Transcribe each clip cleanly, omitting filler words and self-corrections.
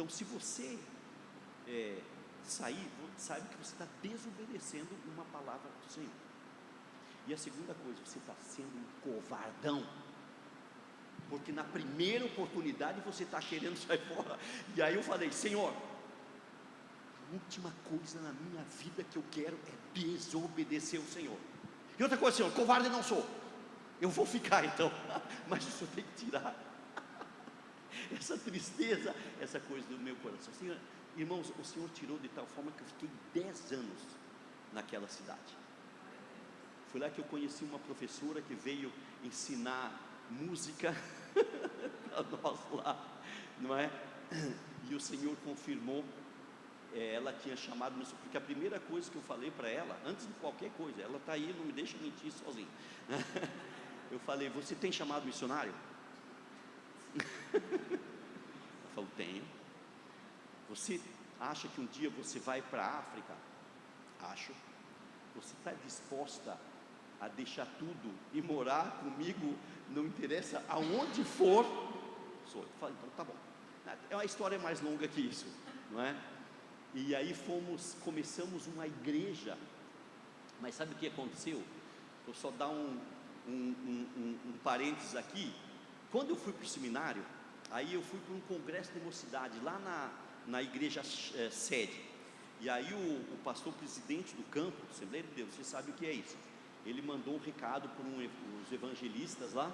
Então, se você sair, saiba que você está desobedecendo uma palavra do Senhor. E a segunda coisa, você está sendo um covardão, porque na primeira oportunidade você está querendo sair fora. E aí eu falei: Senhor, a última coisa na minha vida que eu quero é desobedecer o Senhor. E outra coisa, Senhor, covarde não sou, eu vou ficar então, mas o Senhor tem que tirar essa tristeza, essa coisa do meu coração. Senhor, irmãos, o Senhor tirou de tal forma que eu fiquei 10 anos naquela cidade. Foi lá que eu conheci uma professora que veio ensinar música para nós lá, não é? E o Senhor confirmou. Ela tinha chamado, porque a primeira coisa que eu falei para ela, antes de qualquer coisa, ela está aí, não me deixa mentir sozinha. Eu falei: você tem chamado missionário? Ela falou: tenho. Você acha que um dia você vai para a África? Acho. Você está disposta a deixar tudo e morar comigo, não interessa aonde for? Sou. Eu falei: então tá bom. É uma história mais longa que isso, não é? E aí começamos uma igreja. Mas sabe o que aconteceu? Vou só dar um parênteses aqui. Quando eu fui para o seminário, aí eu fui para um congresso de mocidade lá na igreja sede. E aí o pastor presidente do campo, Assembleia de Deus, você sabe o que é isso? Ele mandou um recado para os evangelistas lá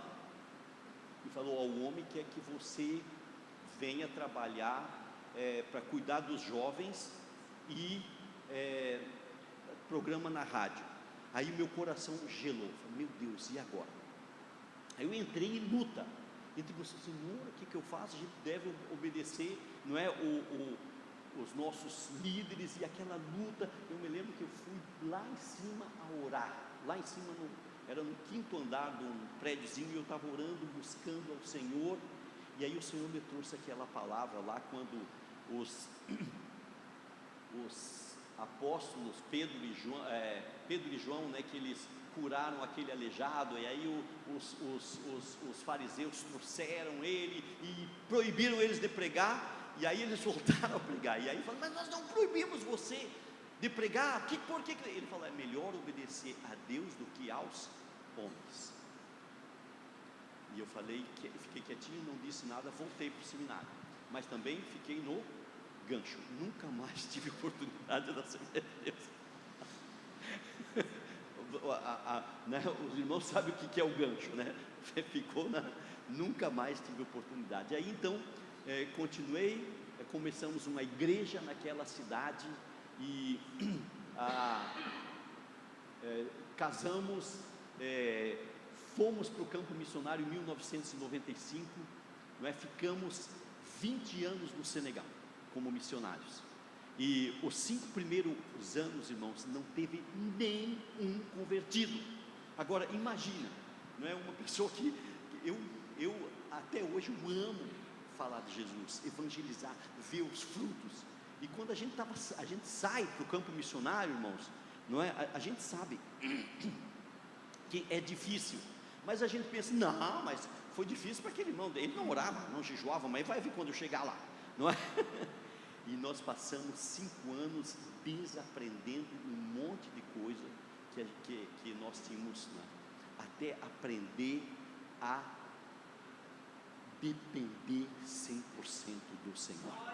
e falou: o homem quer que você venha trabalhar para cuidar dos jovens e programa na rádio. Aí meu coração gelou. Falei: meu Deus, e agora? Aí eu entrei em luta entre você: Senhor, o que eu faço? A gente deve obedecer, não é, os nossos líderes, e aquela luta. Eu me lembro que eu fui lá em cima a orar, lá em cima, era no 5º andar de um prédiozinho, e eu estava orando, buscando ao Senhor. E aí o Senhor me trouxe aquela palavra lá, quando os apóstolos Pedro e João, né, que eles curaram aquele aleijado, e aí os fariseus trouxeram ele e proibiram eles de pregar. E aí eles voltaram a pregar, e aí falaram: mas nós não proibimos você de pregar, por que? Ele falou: é melhor obedecer a Deus do que aos homens. E eu fiquei quietinho, não disse nada, voltei para o seminário, mas também fiquei no gancho, nunca mais tive oportunidade da Assembleia de Deus. Né, os irmãos sabem o que é o gancho, né? Nunca mais tive oportunidade. E aí então continuei, começamos uma igreja naquela cidade e casamos, fomos para o campo missionário em 1995, não é? Ficamos 20 anos no Senegal como missionários, e os 5 primeiros anos, irmãos, não teve nenhum convertido. Agora imagina, não é, uma pessoa que eu até hoje eu amo falar de Jesus, evangelizar, ver os frutos. E quando a gente sai para o campo missionário, irmãos, não é, a gente sabe que é difícil, mas a gente pensa: não, mas foi difícil para aquele irmão, ele não orava, não jejuava, mas vai ver quando eu chegar lá, não é? E nós passamos 5 anos desaprendendo um monte de coisa que nós tínhamos, né? Até aprender a depender 100% do Senhor.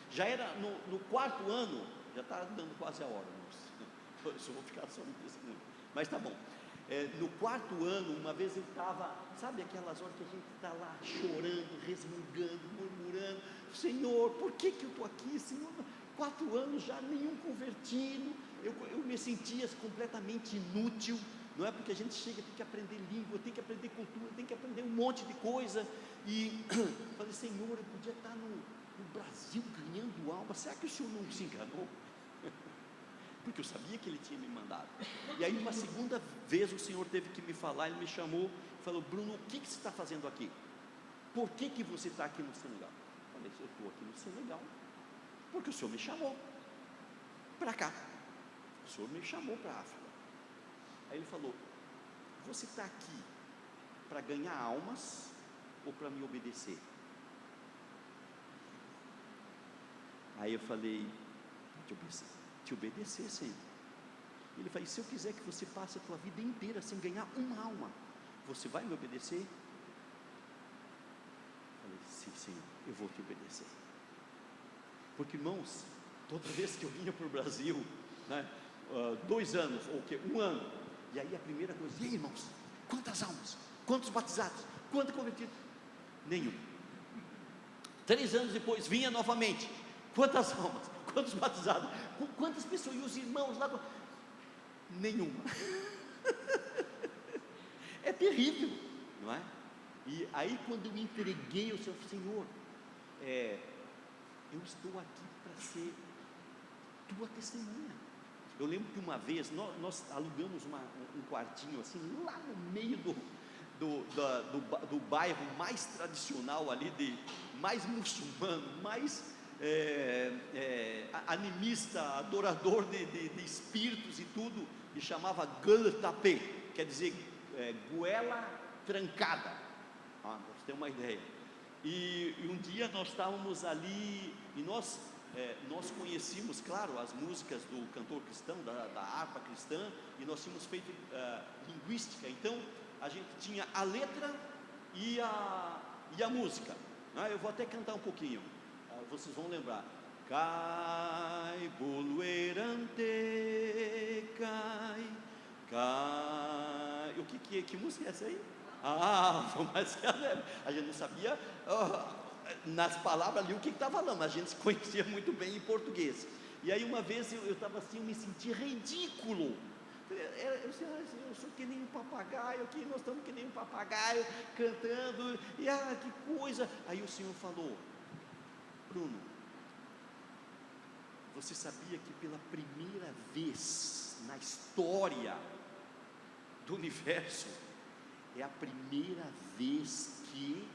Já era no 4º ano, já está dando quase a hora, eu só vou ficar só no testemunho, mas tá bom. No 4º ano, uma vez eu estava, sabe aquelas horas que a gente está lá chorando, resmungando, murmurando: Senhor, por que eu estou aqui, Senhor? 4 anos já, nenhum convertido. Eu me sentia completamente inútil, não é? Porque a gente chega, tem que aprender língua, tem que aprender cultura, tem que aprender um monte de coisa. E falei: Senhor, eu podia estar no Brasil ganhando alma. Será que o Senhor não se enganou? Porque eu sabia que Ele tinha me mandado. E aí uma segunda vez o Senhor teve que me falar. Ele me chamou e falou: Bruno, o que você está fazendo aqui? Por que você está aqui no Senegal? Eu falei: eu estou aqui no Senegal porque o Senhor me chamou para cá, o Senhor me chamou para a África. Aí ele falou: você está aqui para ganhar almas ou para me obedecer? Aí eu falei: te obedecer, Senhor. Ele falou: se eu quiser que você passe a tua vida inteira sem ganhar uma alma, você vai me obedecer? Eu falei: sim, Senhor, eu vou te obedecer. Porque, irmãos, toda vez que eu vinha para o Brasil, né, 2 anos, ou que 1 ano, e aí a primeira coisa: e aí, irmãos, quantas almas? Quantos batizados? Quantos convertidos? Nenhum. 3 anos depois vinha novamente: quantas almas? Quantos batizados? Quantas pessoas? E os irmãos lá? Nenhuma. É terrível, não é? E aí, quando eu me entreguei ao Senhor, eu estou aqui para ser tua testemunha. Eu lembro que uma vez nós alugamos um quartinho assim, lá no meio do bairro mais tradicional ali, mais muçulmano, mais animista, adorador de espíritos e tudo, e chamava Gueule Tapée, quer dizer goela trancada, para você ter uma ideia. E um dia nós estávamos ali, e nós conhecíamos, claro, as músicas do cantor cristão, da harpa cristã, e nós tínhamos feito linguística, então a gente tinha a letra e a música. Eu vou até cantar um pouquinho, vocês vão lembrar. Cai, boluerante, cai. Que música é essa aí? Mas a gente não sabia nas palavras ali o que estava falando, mas a gente se conhecia muito bem em português. E aí uma vez eu estava assim, eu me senti ridículo. Eu sou que nem um papagaio aqui, nós estamos que nem um papagaio cantando, e que coisa. Aí o Senhor falou: Bruno, você sabia que pela primeira vez na história do universo, é a primeira vez que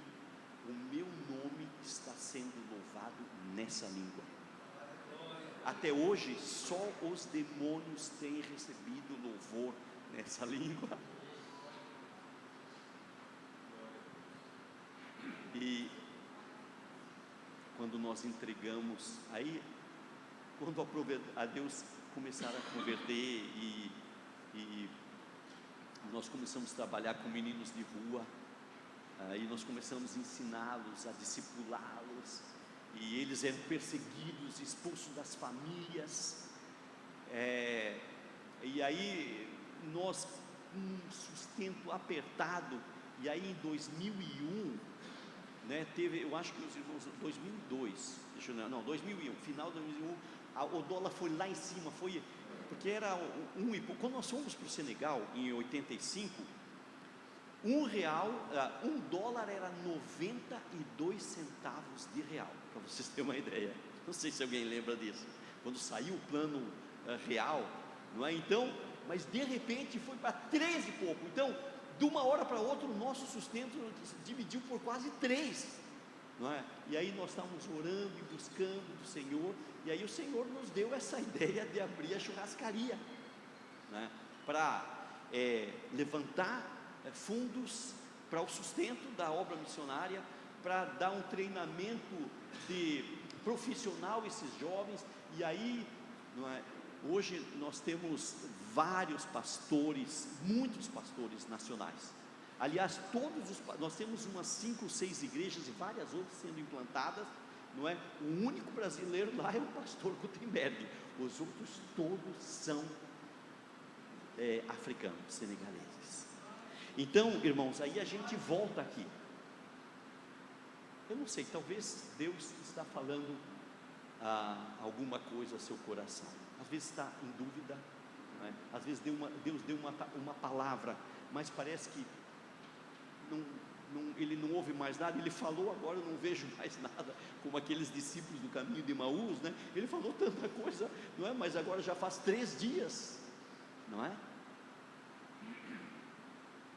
o meu nome está sendo louvado nessa língua? Até hoje, só os demônios têm recebido louvor nessa língua. E quando nós entregamos, aí, quando a Deus começaram a converter, e nós começamos a trabalhar com meninos de rua, e nós começamos a ensiná-los, a discipulá-los, e eles eram perseguidos, expulsos das famílias, e aí nós com um sustento apertado, e aí em 2001, teve, eu acho que os irmãos, 2002, 2001, final de 2001, o dólar foi lá em cima, porque era quando nós fomos para o Senegal em 85, $1 era 92 centavos de real, para vocês terem uma ideia. Não sei se alguém lembra disso, quando saiu o plano real, não é? Então, mas de repente foi para 13 e pouco. Então, de uma hora para outra, o nosso sustento dividiu por quase 3, não é? E aí nós estávamos orando e buscando do Senhor, e aí o Senhor nos deu essa ideia de abrir a churrascaria, né? Para levantar fundos para o sustento da obra missionária, para dar um treinamento profissional a esses jovens. E aí, não é? Hoje nós temos vários pastores, muitos pastores nacionais. Aliás, nós temos umas 5 ou 6 igrejas e várias outras sendo implantadas, não é? O único brasileiro lá é o pastor Gutenberg, os outros todos são africanos, senegaleses. Então, irmãos, aí a gente volta aqui. Eu não sei, talvez Deus está falando alguma coisa ao seu coração. Às vezes está em dúvida, não é? Às vezes Deus deu uma palavra, mas parece que ele não ouve mais nada. Ele falou, agora eu não vejo mais nada, como aqueles discípulos do caminho de Emaús, né? Ele falou tanta coisa, não é? Mas agora já faz 3 dias, não é?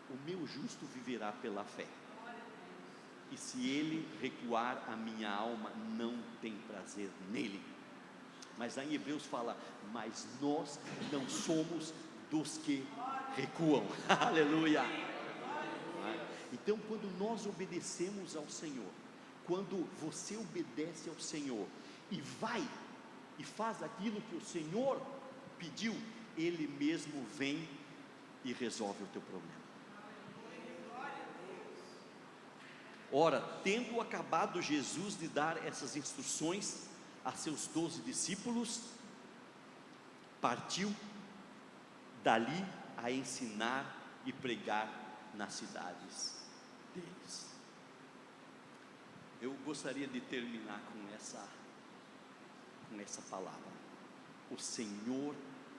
O meu justo viverá pela fé, e se ele recuar, a minha alma não tem prazer nele. Mas aí em Hebreus fala: mas nós não somos dos que recuam. Aleluia. Então, quando nós obedecemos ao Senhor, quando você obedece ao Senhor, e vai e faz aquilo que o Senhor pediu, Ele mesmo vem e resolve o teu problema. Ora, tendo acabado Jesus de dar essas instruções a seus 12 discípulos, partiu dali a ensinar e pregar nas cidades deles. Eu gostaria de terminar com essa palavra: o Senhor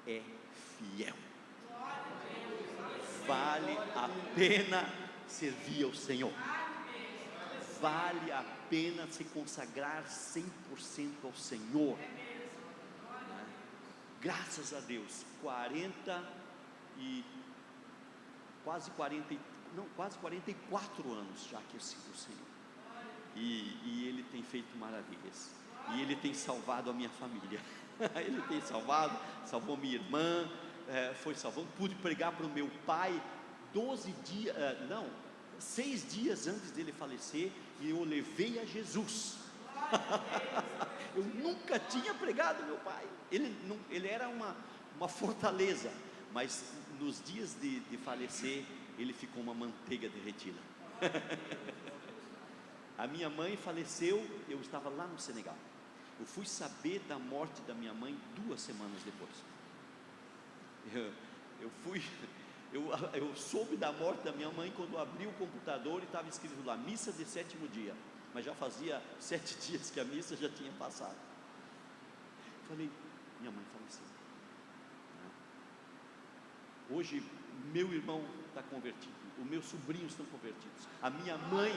é fiel. Vale a pena servir ao Senhor, vale a pena se consagrar 100% ao Senhor, né? Graças a Deus, quase 44 anos já que eu sigo o Senhor, e Ele tem feito maravilhas, e Ele tem salvado a minha família. Ele tem salvou minha irmã, foi salvando. Pude pregar para o meu pai 6 dias antes dele falecer, e eu levei a Jesus. Eu nunca tinha pregado meu pai. Ele era uma fortaleza, mas nos dias de falecer, ele ficou uma manteiga derretida. A minha mãe faleceu, eu estava lá no Senegal. Eu fui saber da morte da minha mãe 2 semanas depois. Eu soube da morte da minha mãe quando abri o computador e estava escrito lá, missa de 7º dia, mas já fazia 7 dias que a missa já tinha passado. Falei, minha mãe faleceu. Hoje meu irmão está convertido, os meus sobrinhos estão convertidos, a minha mãe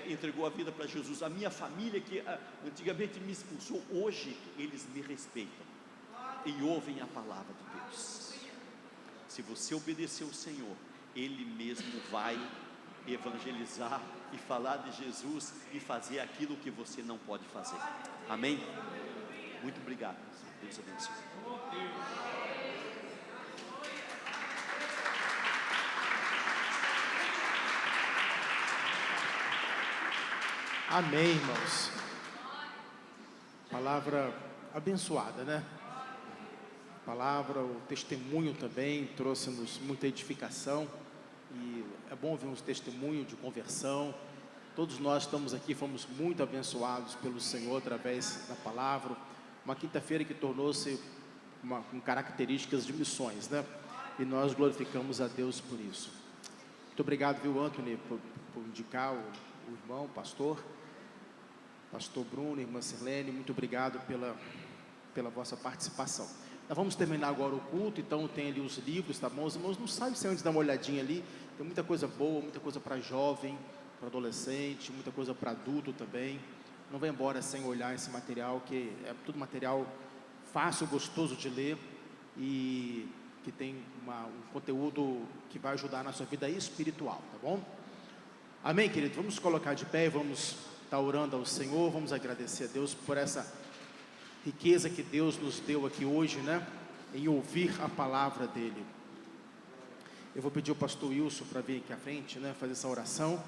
entregou a vida para Jesus, a minha família que antigamente me expulsou, hoje eles me respeitam e ouvem a palavra de Deus. Se você obedecer ao Senhor, Ele mesmo vai evangelizar e falar de Jesus e fazer aquilo que você não pode fazer. Amém? Muito obrigado. Deus abençoe. Amém, irmãos. Palavra abençoada, né? A palavra, o testemunho também trouxe-nos muita edificação, e é bom ouvir um testemunho de conversão. Todos nós estamos aqui, fomos muito abençoados pelo Senhor através da palavra. Uma quinta-feira que tornou-se com características de missões, né? E nós glorificamos a Deus por isso. Muito obrigado, viu, Anthony, por indicar o irmão, o pastor Bruno, irmã Sirlene, muito obrigado pela vossa participação. Nós vamos terminar agora o culto, então tem ali os livros, tá bom? Os irmãos não saem sem antes dar uma olhadinha ali, tem muita coisa boa, muita coisa para jovem, para adolescente, muita coisa para adulto também. Não vai embora sem olhar esse material, que é tudo material fácil, gostoso de ler, e que tem um conteúdo que vai ajudar na sua vida espiritual, tá bom? Amém, querido? Vamos colocar de pé e vamos estar orando ao Senhor, vamos agradecer a Deus por essa riqueza que Deus nos deu aqui hoje, né? Em ouvir a palavra dEle. Eu vou pedir ao pastor Wilson para vir aqui à frente, né? Fazer essa oração.